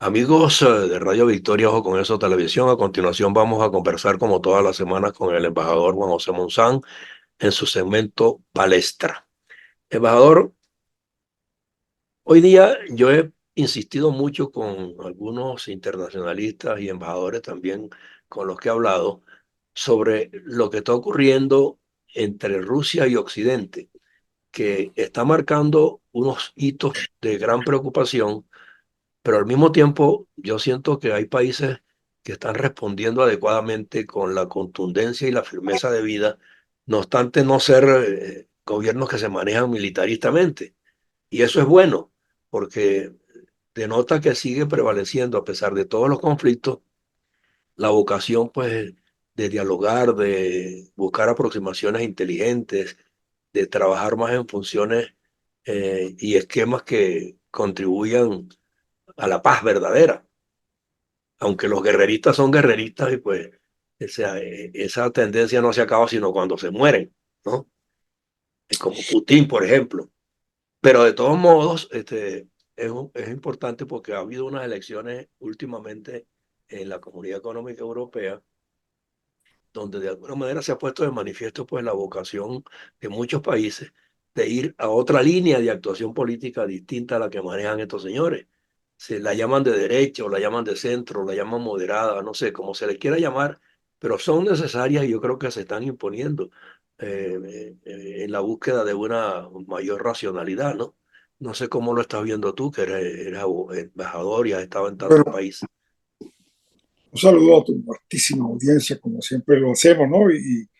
Amigos de Radio Victoria, Ojo con Eso Televisión, a continuación vamos a conversar como todas las semanas con el embajador Juan José Monzán en su segmento Palestra. Embajador, hoy día yo he insistido mucho con algunos internacionalistas y embajadores también con los que he hablado sobre lo que está ocurriendo entre Rusia y Occidente, que está marcando unos hitos de gran preocupación, pero al mismo tiempo yo siento que hay países que están respondiendo adecuadamente con la contundencia y la firmeza de vida, no obstante no ser gobiernos que se manejan militaristamente. Y eso es bueno, porque denota que sigue prevaleciendo, a pesar de todos los conflictos, la vocación pues de dialogar, de buscar aproximaciones inteligentes, de trabajar más en funciones y esquemas que contribuyan a la paz verdadera, aunque los guerreristas son guerreristas y pues esa tendencia no se acaba sino cuando se mueren, ¿no? Es como Putin, por ejemplo. Pero de todos modos, es importante porque ha habido unas elecciones últimamente en la Comunidad Económica Europea donde de alguna manera se ha puesto de manifiesto pues la vocación de muchos países de ir a otra línea de actuación política distinta a la que manejan estos señores. Se la llaman de derecha o la llaman de centro, o la llaman moderada, no sé, como se les quiera llamar, pero son necesarias y yo creo que se están imponiendo en la búsqueda de una mayor racionalidad, ¿no? No sé cómo lo estás viendo tú, que eres embajador y has estado en tantos Bueno, países. un saludo a tu altísima audiencia, como siempre lo hacemos, ¿no? Y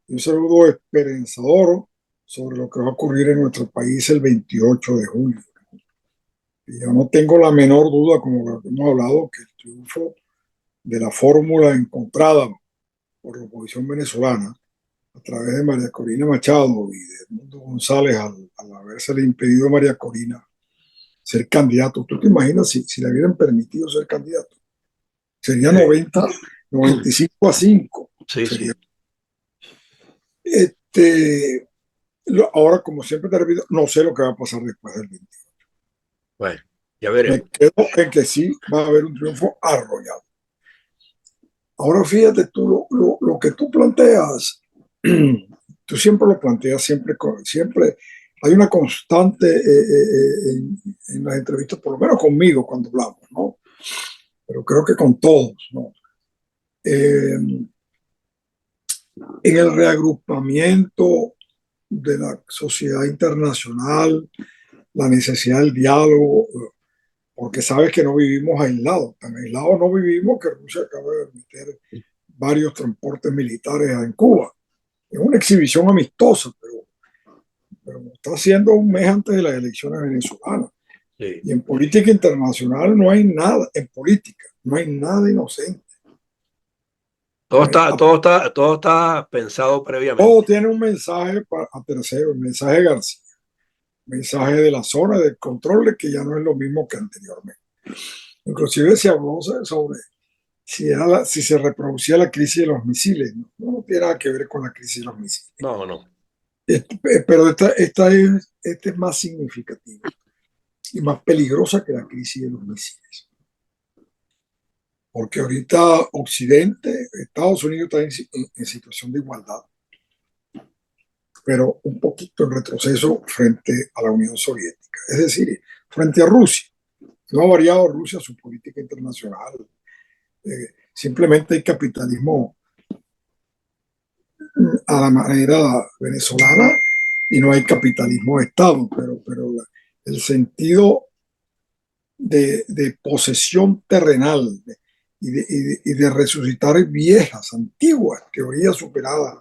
un saludo esperanzador sobre lo que va a ocurrir en nuestro país el 28 de julio. Y yo no tengo la menor duda, como lo que hemos hablado, que el triunfo de la fórmula encontrada por la oposición venezolana a través de María Corina Machado y de Edmundo González al habérsele impedido a María Corina ser candidato. ¿Tú te imaginas si le hubieran permitido ser candidato? Sería Eh, 95-5. sí, Sería. sí. Este, ahora, como siempre te repito, no sé lo que va a pasar después del 20. Bueno, ya Me veremos. quedo en que sí va a haber un triunfo arrollado. Ahora fíjate tú lo que tú planteas, tú siempre lo planteas, siempre hay una constante en las entrevistas, por lo menos conmigo cuando hablamos, ¿no? Pero creo que con todos, ¿no? En el reagrupamiento de la sociedad internacional, la necesidad del diálogo, porque sabes que no vivimos aislados, tan aislados no vivimos que Rusia acaba de meter varios transportes militares en Cuba. Es una exhibición amistosa, pero está haciendo un mes antes de las elecciones venezolanas. Sí. Y en política internacional no hay nada, en política no hay nada inocente. Todo No hay, está, todo está, todo está pensado todo previamente. tiene un mensaje a tercero, el mensaje de García, mensaje de la zona, del control, de que ya no es lo mismo que anteriormente. Inclusive se habló sobre si se reproducía la crisis de los misiles. No, no tiene nada que ver con la crisis de los misiles. No, no. Pero esta es más significativa y más peligrosa que la crisis de los misiles. Porque ahorita Occidente, Estados Unidos está en situación de igualdad, pero un poquito en retroceso frente a la Unión Soviética. Es decir, frente a Rusia. No ha variado Rusia su política internacional. Simplemente hay capitalismo a la manera venezolana y no hay capitalismo de Estado, pero el sentido de posesión terrenal y de resucitar viejas, antiguas teorías superadas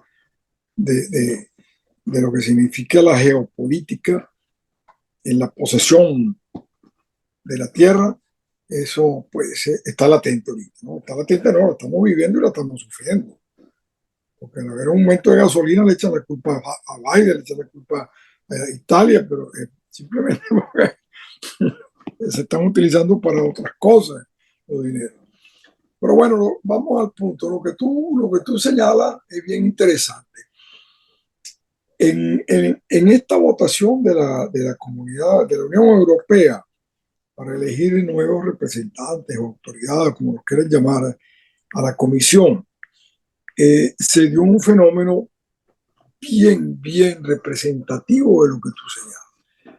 de lo que significa la geopolítica en la posesión de la tierra, eso pues está latente ahorita, ¿no? Está latente, no, lo estamos viviendo y lo estamos sufriendo. Porque en haber un momento de gasolina le echan la culpa a Biden, le echan la culpa a Italia, pero simplemente se están utilizando para otras cosas los dineros. Pero bueno, vamos al punto. Lo que tú señalas es bien interesante. En esta votación de la comunidad, de la Unión Europea, para elegir nuevos representantes o autoridades, como los quieran llamar, a la comisión, se dio un fenómeno bien representativo de lo que tú señalas.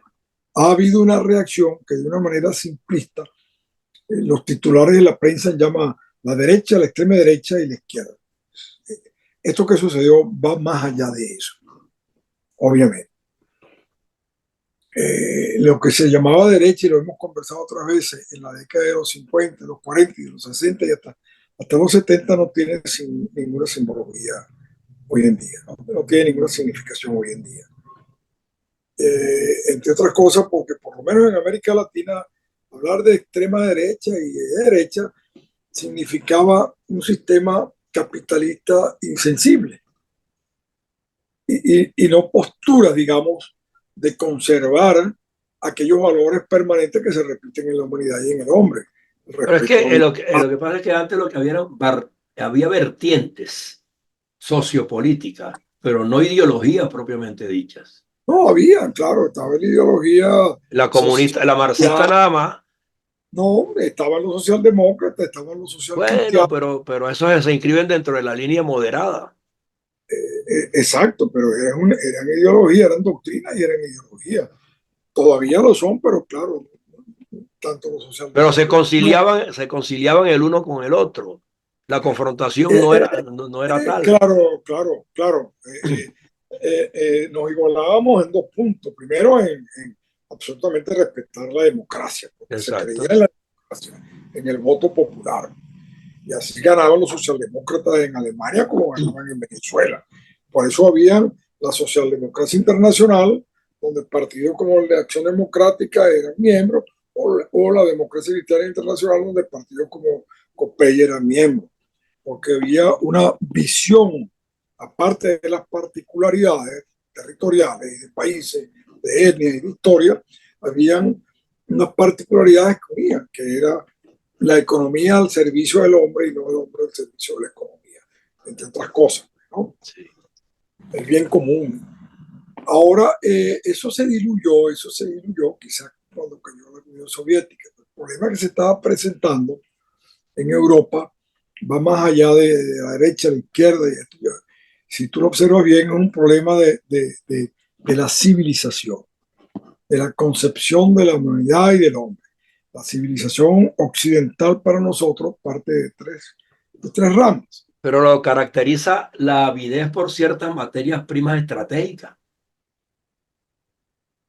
Ha habido una reacción que de una manera simplista, los titulares de la prensa llaman la derecha, la extrema derecha y la izquierda. Esto que sucedió va más allá de eso, obviamente. Lo que se llamaba derecha, y lo hemos conversado otras veces, en la década de los 50, los 40 y los 60 y hasta los 70 no tiene ninguna simbología hoy en día, no tiene ninguna significación hoy en día. Entre otras cosas porque por lo menos en América Latina hablar de extrema derecha y de derecha significaba un sistema capitalista insensible y no posturas, digamos, de conservar aquellos valores permanentes que se repiten en la humanidad y en el hombre. El Pero es respeto que lo que pasa es que antes lo que había vertientes sociopolíticas, pero no ideologías propiamente dichas. no había, claro, estaba la ideología La social. comunista, la marxista nada más. No, estaban los socialdemócratas, estaban los Bueno, socialcristianos. pero esos se inscriben dentro de la línea moderada. Exacto, pero eran ideologías, eran doctrinas y eran ideologías. Todavía lo son, pero claro, tanto los Pero socialdemócratas. se conciliaban el uno con el otro. La confrontación Eh, no eh, era, no era tal. claro. Nos igualábamos en dos puntos. Primero, en absolutamente respetar la democracia, porque se creía Exacto. en la democracia, en el voto popular. Y así ganaban los socialdemócratas en Alemania como ganaban en Venezuela. Por eso había la socialdemocracia internacional, donde partidos como el de Acción Democrática eran miembros, o la democracia cristiana internacional, donde partidos como COPEI eran miembros, porque había una visión, aparte de las particularidades territoriales y de países, de etnia y de historia, habían unas particularidades que unían, que era la economía al servicio del hombre y no el hombre al servicio de la economía, entre otras cosas, ¿no? Sí. El bien común. Ahora, eso se diluyó quizás cuando cayó la Unión Soviética. El problema que se estaba presentando en Europa va más allá de la derecha, la izquierda. Si tú lo observas bien, es un problema de la civilización, de la concepción de la humanidad y del hombre. La civilización occidental para nosotros parte de tres ramas. Pero lo caracteriza la avidez por ciertas materias primas estratégicas.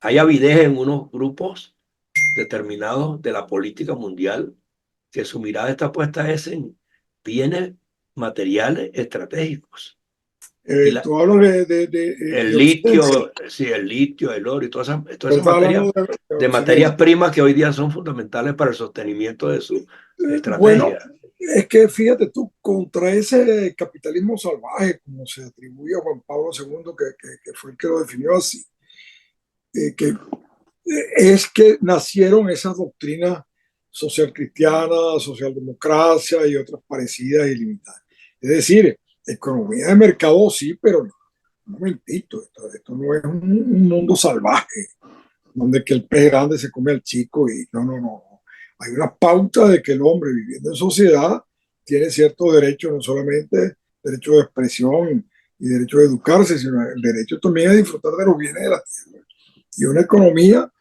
Hay avidez en unos grupos determinados de la política mundial que su mirada está puesta es en bienes materiales estratégicos. Y Tú hablas el de Occidente, litio, sí, el litio, el oro y todas pero esas estás materias, hablando de de Occidente. materias primas que hoy día son fundamentales para el sostenimiento de su Bueno, estrategia. es que fíjate tú, contra ese capitalismo salvaje, como se atribuye a Juan Pablo II, que fue el que lo definió así, que es que nacieron esas doctrinas social cristianas, socialdemocracia y otras parecidas y limitadas. Es decir, economía de mercado sí, pero no, un momentito, esto no es un mundo salvaje, donde que el pez grande se come al chico y no. Hay una pauta de que el hombre viviendo en sociedad tiene ciertos derechos, no solamente derecho de expresión y derecho de educarse, sino el derecho también a disfrutar de los bienes de la tierra y una economía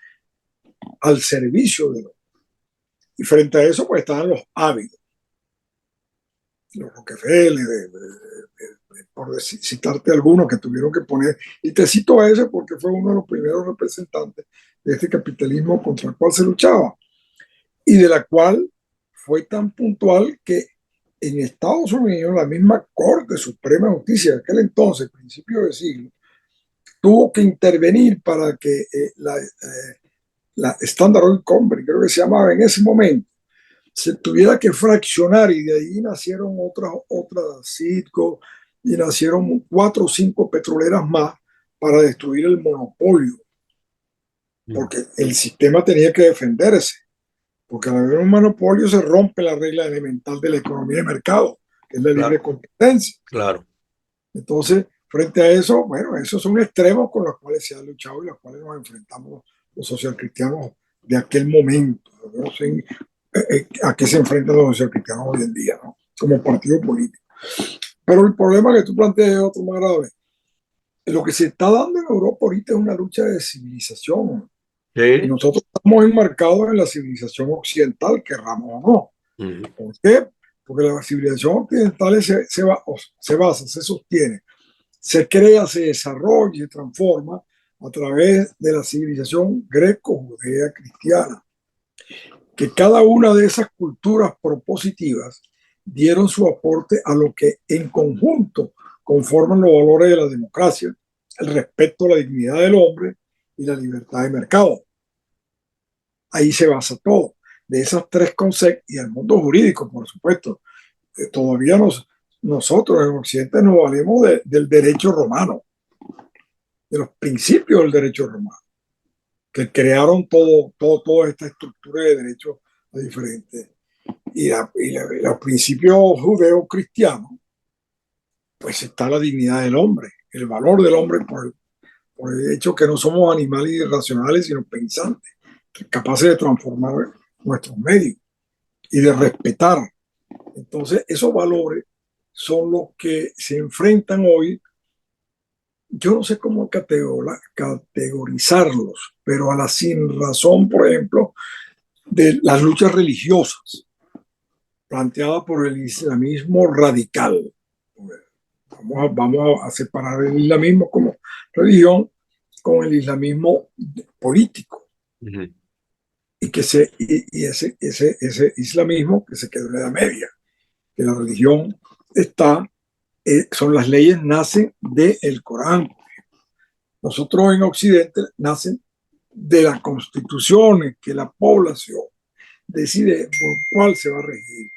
al servicio de los. Y frente a eso, pues estaban los ávidos, los Rockefeller, por citarte algunos que tuvieron que poner, y te cito a ese porque fue uno de los primeros representantes de este capitalismo contra el cual se luchaba, y de la cual fue tan puntual que en Estados Unidos la misma Corte Suprema de Justicia de aquel entonces, principio de siglo, tuvo que intervenir para que la Standard Oil Company, creo que se llamaba en ese momento, se tuviera que fraccionar y de ahí nacieron otras Citgo y nacieron 4 o 5 petroleras más para destruir el monopolio, porque el sistema tenía que defenderse, porque al haber un monopolio se rompe la regla elemental de la economía de mercado, que es la libre Claro, competencia. claro. Entonces, frente a eso, bueno, esos son extremos con los cuales se ha luchado y los cuales nos enfrentamos los socialcristianos de aquel momento, Yo no sé a qué se enfrentan los socialcristianos hoy en día, ¿no? Como partido político. Pero el problema que tú planteas es otro más grave. Lo que se está dando en Europa ahorita es una lucha de civilización. Y Sí. nosotros estamos enmarcados en la civilización occidental, querramos o no. Ujú. ¿Por qué? Porque la civilización occidental se basa, se sostiene, se crea, se desarrolla y se transforma a través de la civilización greco-judea cristiana, que cada una de esas culturas propositivas dieron su aporte a lo que en conjunto conforman los valores de la democracia, el respeto a la dignidad del hombre y la libertad de mercado. Ahí se basa todo. De esos tres conceptos y el mundo jurídico, por supuesto. Todavía nosotros en Occidente nos valemos del derecho romano, de los principios del derecho romano, que crearon toda esta estructura de derechos diferentes. Y los principios judeo-cristianos, pues está la dignidad del hombre, el valor del hombre por el hecho que no somos animales irracionales, sino pensantes, capaces de transformar nuestros medios y de respetar. Entonces, esos valores son los que se enfrentan hoy. Yo no sé cómo categorizarlos, pero a la sin razón, por ejemplo, de las luchas religiosas planteadas por el islamismo radical. Vamos a separar el islamismo como religión con el islamismo político. Ujú. Y ese islamismo que se quedó en la Edad Media, que la religión son las leyes nacen del Corán. Nosotros en Occidente nacen de las constituciones que la población decide por cuál se va a regir.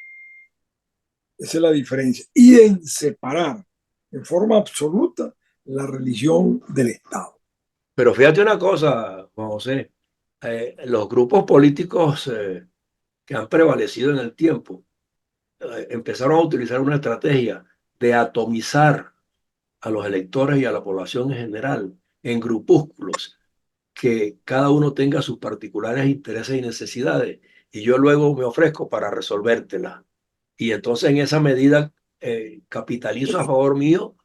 Esa es la diferencia. Y en separar en forma absoluta la religión del Estado. Pero fíjate una cosa, Juan José, los grupos políticos que han prevalecido en el tiempo empezaron a utilizar una estrategia de atomizar a los electores y a la población en general en grupúsculos, que cada uno tenga sus particulares intereses y necesidades, y yo luego me ofrezco para resolvértelas. Y entonces en esa medida capitalizo a favor mío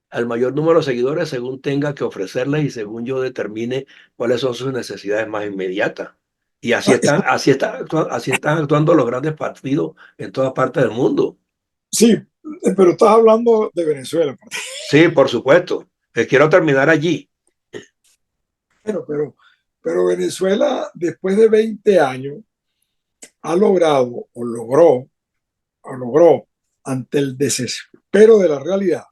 al mayor número de seguidores según tenga que ofrecerles y según yo determine cuáles son sus necesidades más inmediatas. Y así están actuando los grandes partidos en todas partes del mundo. Sí, pero estás hablando de Venezuela. Sí, por supuesto. Quiero terminar allí. Pero Venezuela, después de 20 años, ha logrado o logró, ante el desespero de la realidad,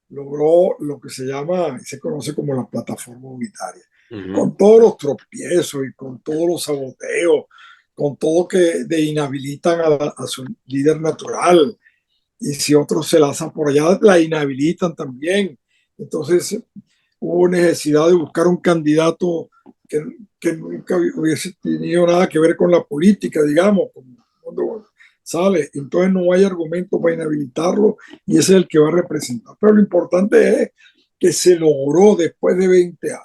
logró lo que se conoce como la plataforma unitaria, Ujú. con todos los tropiezos y con todos los saboteos, con todo que inhabilitan a su líder natural, y si otros se lanzan por allá, la inhabilitan también. Entonces hubo necesidad de buscar un candidato que, que nunca hubiese tenido nada que ver con la política, digamos, cuando sale. Entonces no hay argumento para inhabilitarlo y ese es el que va a representar. Pero lo importante es que se logró después de 20 años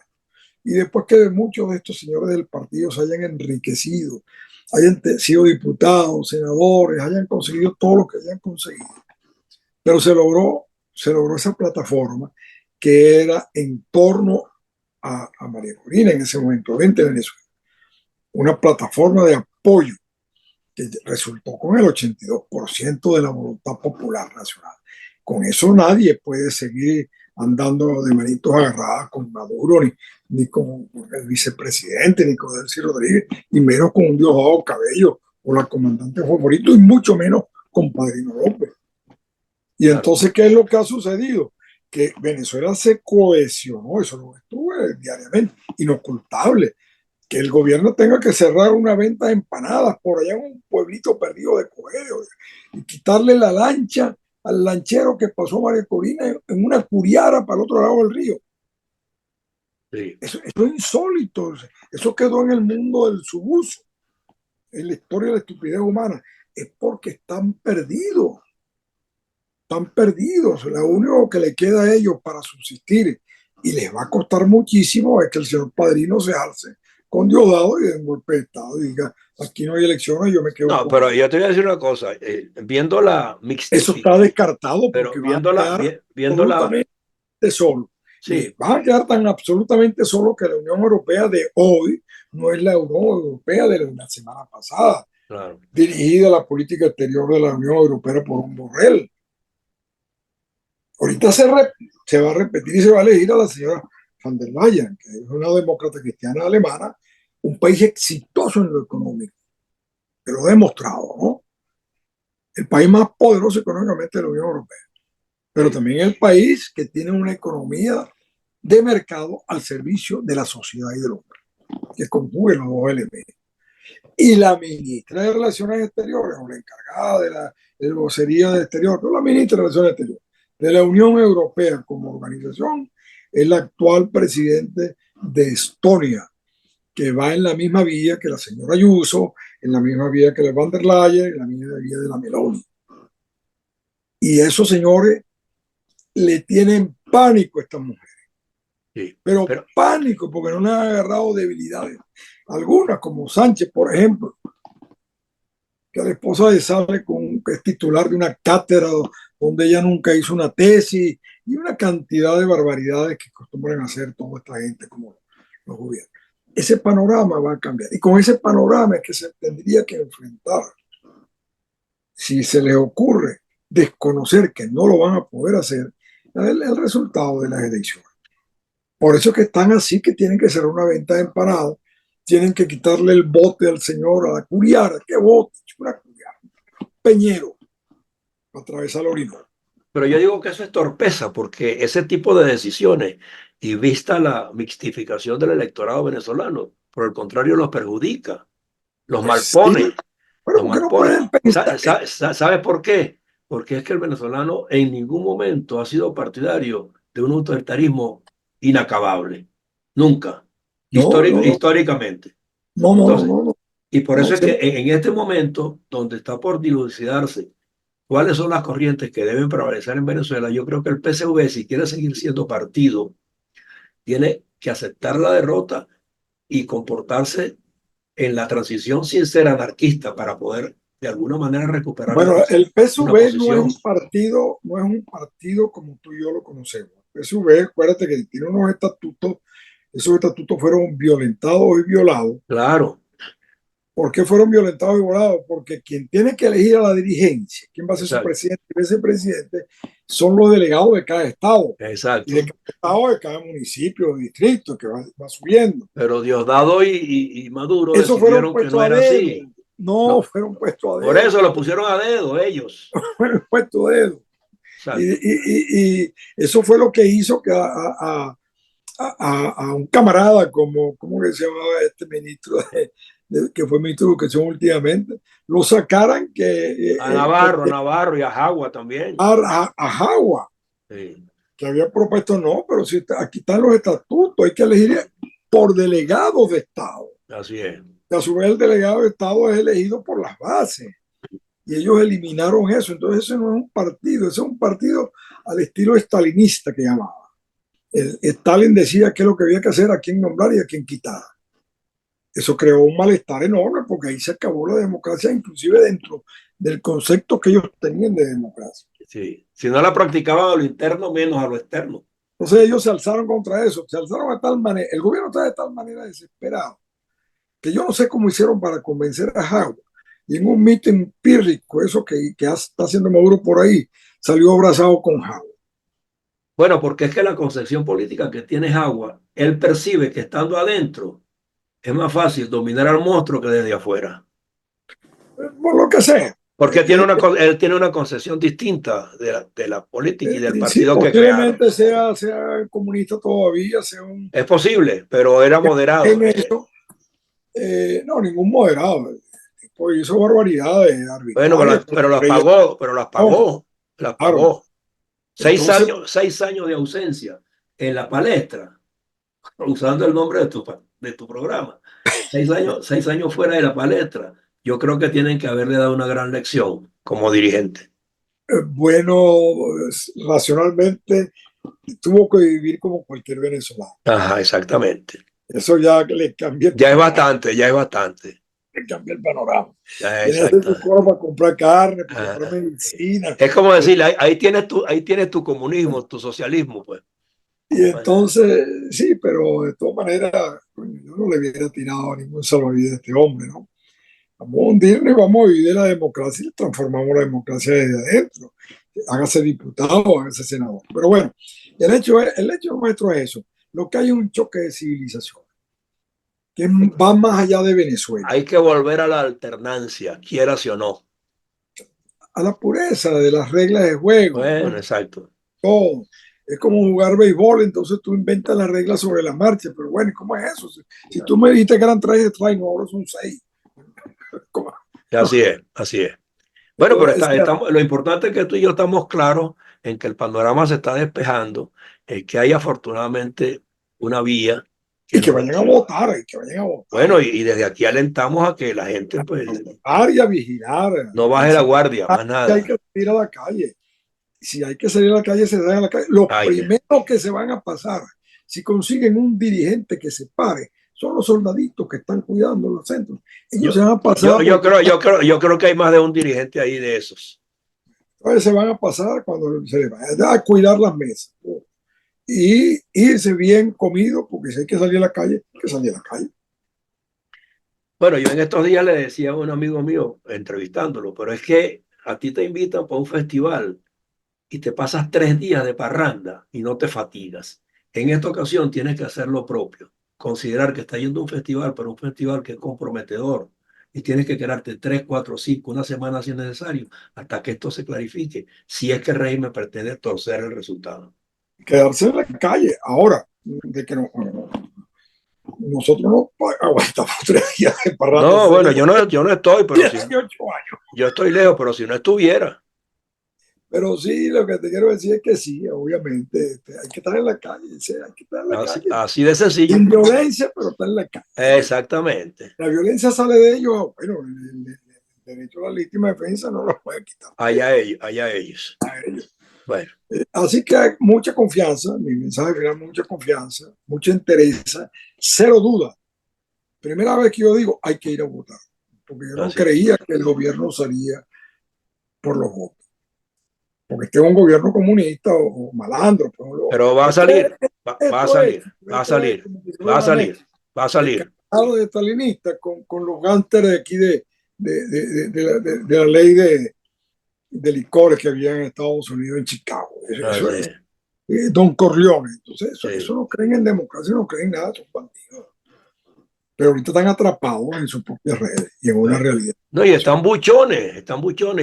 y después que muchos de estos señores del partido se hayan enriquecido, hayan sido diputados, senadores, hayan conseguido todo lo que hayan conseguido. Pero se logró esa plataforma que era en torno a María Corina en ese momento, 20 Venezuela. Una plataforma de apoyo que resultó con el 82% de la voluntad popular nacional. Con eso nadie puede seguir andando de manitos agarradas con Maduro, ni con el vicepresidente, ni con Delcy Rodríguez, y menos con un Diosdado Cabello o la comandante favorito, y mucho menos con Padrino López. Y Claro. entonces, ¿qué es lo que ha sucedido? Que Venezuela se cohesionó, eso lo estuve diariamente, inocultable, que el gobierno tenga que cerrar una venta de empanadas por allá en un pueblito perdido de Coelho y quitarle la lancha al lanchero que pasó María Corina en una curiara para el otro lado del río. Sí. Eso es insólito, eso quedó en el mundo del subuso, en la historia de la estupidez humana. Es porque están perdidos. Lo único que le queda a ellos para subsistir y les va a costar muchísimo es que el señor Padrino se alce con Diosdado y de un golpe de Estado y diga, Aquí no hay elecciones, yo me quedo No, con pero él. yo te voy a decir una cosa, viendo la Eso mixtificación, está descartado pero porque van a quedar viéndola, absolutamente solos. Mire, sí, van a quedar tan absolutamente solos que la Unión Europea de hoy no es la Unión Europea de la semana pasada, claro. dirigida a la política exterior de la Unión Europea por un Borrell. Ahorita se va a repetir y se va a elegir a la señora van der Leyen, que es una demócrata cristiana alemana, un país exitoso en lo económico, que lo ha demostrado, ¿no? El país más poderoso económicamente de la Unión Europea, pero Sí. también el país que tiene una economía de mercado al servicio de la sociedad y del hombre, que conjugue los dos elementos. Y la ministra de Relaciones Exteriores, o la encargada de vocería de Exterior, no la ministra de Relaciones Exteriores, de la Unión Europea como organización, es la actual presidente de Estonia, que va en la misma vía que la señora Ayuso, en la misma vía que la van der Leyen, en la misma vía de la Meloni. Y esos señores le tienen pánico a estas mujeres, Sí, pero pero pánico porque no le han agarrado debilidades. Algunas, como Sánchez, por ejemplo, que la esposa de sale que es titular de una cátedra donde ella nunca hizo una tesis y una cantidad de barbaridades que acostumbran a hacer toda esta gente como los gobiernos. Ese panorama va a cambiar y con ese panorama es que se tendría que enfrentar. Si se les ocurre desconocer que no lo van a poder hacer, el resultado de las elecciones. Por eso es que están así, que tienen que ser una venta de empanadas, tienen que quitarle el bote al señor, a la curiara. ¿Qué bote? Una curiara, peñero, para atravesar el Orinoco. Pero yo digo que eso es torpeza, porque ese tipo de decisiones, y vista la mixtificación del electorado venezolano, por el contrario, los perjudica, los Pues sí, malpone, pero los ¿por qué no malpone. pueden pensar? ¿Sabes por qué? Porque es que el venezolano en ningún momento ha sido partidario de un autoritarismo inacabable. Nunca. No, no, no, Históricamente. no, no, no, Entonces, no, no, y por no, eso es que siempre, en este momento, donde está por dilucidarse cuáles son las corrientes que deben prevalecer en Venezuela, yo creo que el PSV, si quiere seguir siendo partido, tiene que aceptar la derrota y comportarse en la transición sin ser anarquista para poder de alguna manera recuperar bueno, el una PSV no es posición. un partido, no es un partido como tú y yo lo conocemos. El PSV, acuérdate que tiene unos estatutos, esos estatutos fueron violentados y violados. Claro, ¿Por qué fueron violentados y violados? Porque quien tiene que elegir a la dirigencia, quién va a ser su exacto, presidente y vicepresidente, son los delegados de cada estado y de exacto. cada estado, de cada municipio o distrito que va subiendo. Pero Diosdado y Maduro Esos fueron decidieron que no puestos a era dedo, así. no No, fueron puestos a por dedo, eso lo pusieron a dedo ellos. fueron puestos a dedo. Exacto. Y eso fue lo que hizo que a un camarada como, ¿cómo que se llamaba este ministro que fue ministro de Educación últimamente? Lo sacaran A Navarro y a Jagua también. a Jagua, Sí, que había propuesto no, pero si aquí están los estatutos, hay que elegir por delegados de Estado. así es. Y a su vez el delegado de Estado es elegido por las bases. Y ellos eliminaron eso. Entonces ese no es un partido, ese es un partido al estilo estalinista que llamaba. Stalin decía qué es lo que había que hacer, a quién nombrar y a quién quitar. Eso creó un malestar enorme porque ahí se acabó la democracia, inclusive dentro del concepto que ellos tenían de democracia. Sí. Si no la practicaban a lo interno, menos a lo externo. Entonces ellos se alzaron contra eso, se alzaron de tal manera, el gobierno está de tal manera desesperado, que yo no sé cómo hicieron para convencer a Jagua. Y en un mitin pírrico, eso que está haciendo Maduro por ahí, salió abrazado con Jagua. Bueno, porque es que la concepción política que tiene Jagua, él percibe que estando adentro es más fácil dominar al monstruo que desde afuera. Por lo que sea. Porque él tiene una concepción distinta de la política y del Sí, partido que crearon. posiblemente sea comunista todavía, sea un... Es posible, pero era moderado. En eso, no, ningún moderado. El tipo hizo barbaridades Bueno, arbitrarias, pero las no, pagó, las claro. pagó. Entonces, 6 años de ausencia en la palestra, usando el nombre de tu programa. 6 años fuera de la palestra. Yo creo que tienen que haberle dado una gran lección como dirigente. bueno, racionalmente tuvo que vivir como cualquier venezolano. Ajá, exactamente. Eso ya le cambia Ya es totalmente. bastante, ya es bastante. cambia el panorama. Tienes que hacer Exacto. tu coro para comprar carne, para Ah, comprar medicina. es como decir, ahí tienes tu comunismo, tu socialismo, pues. Y Bueno, entonces, sí, pero de todas maneras, coño, yo no le hubiera tirado a ningún salvavidas a este hombre, ¿no? Vamos a hundirnos y vamos a vivir de la democracia y transformamos la democracia desde adentro. Hágase diputado, hágase senador. Pero bueno, el hecho nuestro es eso. Lo que hay es un choque de civilización que va más allá de Venezuela, hay que volver a la alternancia, quieras o no. a la pureza de las reglas de juego, Bueno, ¿no? exacto. Todo. Es como jugar béisbol, entonces tú inventas las reglas sobre la marcha, pero bueno, ¿y cómo es eso? Si tú me dijiste que eran 3 no, ahora son 6. ¿Cómo? Así es, así es. Bueno, pero Entonces, lo importante es que tú y yo estamos claros en que el panorama se está despejando, que hay afortunadamente una vía y que que nos... vayan a votar, y que vayan a votar, Bueno, y desde aquí alentamos a que la gente pues a votar y a vigilar. no Y baje la si guardia, más hay nada. que salir a la calle, si hay que salir a la calle, se sale a la calle. Los Hay que... primeros que se van a pasar, si consiguen un dirigente que se pare, son los soldaditos que están cuidando los centros. Ellos se Yo, van a pasar porque yo creo que hay más de un dirigente ahí de esos. se van a pasar cuando se les vaya a cuidar las mesas. Y irse bien comido, porque si hay que salir a la calle, hay que salir a la calle. Bueno, yo en estos días le decía a un amigo mío, entrevistándolo, pero es que a ti te invitan para un festival y te pasas 3 días de parranda y no te fatigas. En esta ocasión tienes que hacer lo propio, considerar que estás yendo a un festival, pero un festival que es comprometedor y tienes que quedarte 3, 4, 5, una semana si es necesario, hasta que esto se clarifique, si es que el régimen pretende torcer el resultado. Quedarse en la calle. Ahora, de que nosotros no aguantamos 3 días de parranda, No, bueno, yo no estoy, pero si 18 años. yo estoy lejos, pero si no estuviera. Pero sí, lo que te quiero decir es que sí, obviamente, hay que estar en la calle, sí, hay que estar en la Así, calle. así de sencillo. Sin violencia, pero está en la calle. Exactamente. La violencia sale de ellos, bueno, el derecho a la legítima defensa no lo puede quitar Allá ellos, allá ellos. a ellos. Bueno, Así que hay mucha confianza, mi mensaje final, mucha confianza, mucha entereza, cero duda. Primera vez que yo digo, hay que ir a votar, porque yo no así es. creía que el gobierno salía por los votos, porque este es un gobierno comunista o malandro. Pues, Pero va a esto salir, es, va a esto es, salir, va a esto es, salir, como si va fuera a un salir, anexo, va a el salir. canal de stalinista con los gánsteres de aquí de la ley de licores que había en Estados Unidos, en Chicago. Eso Así es es. Don Corleone. Entonces, eso Sí. no creen en democracia, no creen nada, son bandidos. Pero ahorita están atrapados en sus propias redes y en una Bueno. realidad. No, y están buchones,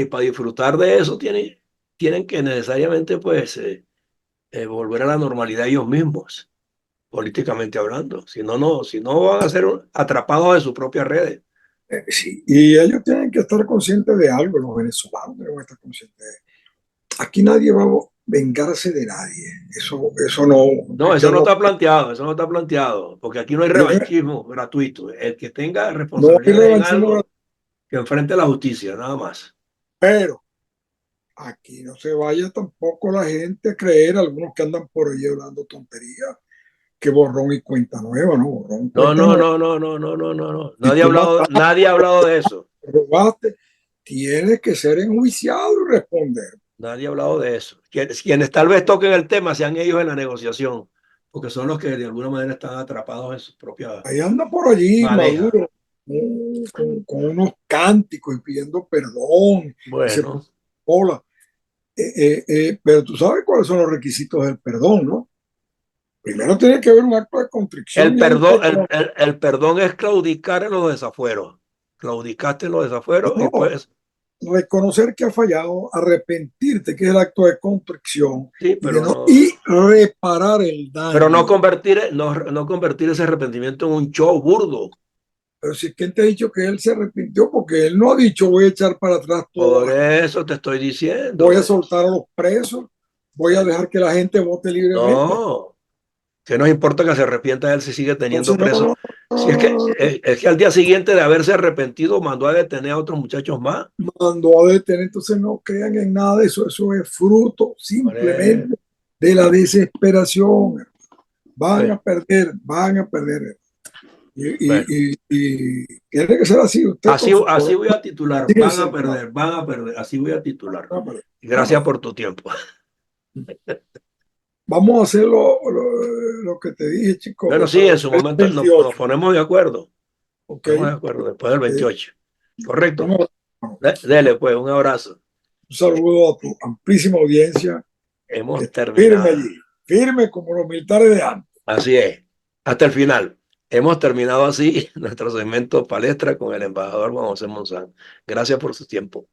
y para disfrutar de eso tienen que necesariamente pues volver a la normalidad ellos mismos, políticamente hablando. Si no van a ser atrapados en sus propias redes. Sí, y ellos tienen que estar conscientes de algo, los venezolanos deben estar conscientes de aquí nadie va a vengarse de nadie. Eso no, No, eso yo no no, está planteado, eso no está planteado, porque aquí no hay debe, revanchismo gratuito. El que tenga no hay responsabilidades en revanchismo, algo, que enfrente a la justicia, nada más. pero aquí no se vaya tampoco la gente a creer, algunos que andan por ahí hablando tonterías, que borrón y cuenta nueva, ¿no? Borrón, No, cuenta no, nueva. no, no, no, no, no, no, no. Si tú mataste, Nadie ha hablado de eso. robaste, tienes que ser enjuiciado y responder. Nadie ha hablado de eso. Quienes tal vez toquen el tema sean ellos en la negociación, porque son los que de alguna manera están atrapados en sus propias Ahí anda por allí madejas. Maduro con unos cánticos y pidiendo perdón y se Bueno, hola. Pero tú sabes cuáles son los requisitos del perdón, ¿no? Primero tiene que haber un acto de contrición y él el perdón es claudicar en los desafueros. Claudicaste en los desafueros y no, pues, reconocer que ha fallado, arrepentirte, que es el acto de contrición, sí, y, y reparar el pero daño. no convertir ese arrepentimiento en un show burdo. Pero si es que él te ha dicho que él se arrepintió, porque él no ha dicho voy a echar para atrás Por todo, eso te estoy voy a diciendo. soltar a los presos, voy a Bueno, dejar que la gente vote libremente. no. ¿Qué nos importa que se arrepienta él si sigue teniendo Entonces, no, preso? no, Si es que al día siguiente de haberse arrepentido mandó a detener a otros muchachos más. mandó a detener, entonces no crean en nada de eso, eso es fruto Hombre, simplemente de la desesperación. bueno, Van a perder. Bueno, Y tiene que ser así. Usted así, con su así poder voy a titular. sigue Van a centrado. perder, van a perder. Así voy a titular. No, pero Gracias por tu tiempo. vamos a hacer lo que te dije, chico, Bueno, sí, para en el su momento nos 28. ponemos de acuerdo. ¿Ok? Ponemos de acuerdo después del 28. Correcto. Bueno, Dele, pues, un abrazo. un saludo a tu amplísima audiencia que Hemos está firme terminado. allí, firme como los militares de antes. Así es. Hasta el final. Hemos terminado así nuestro segmento palestra con el embajador Juan José Monzán. Gracias por su tiempo.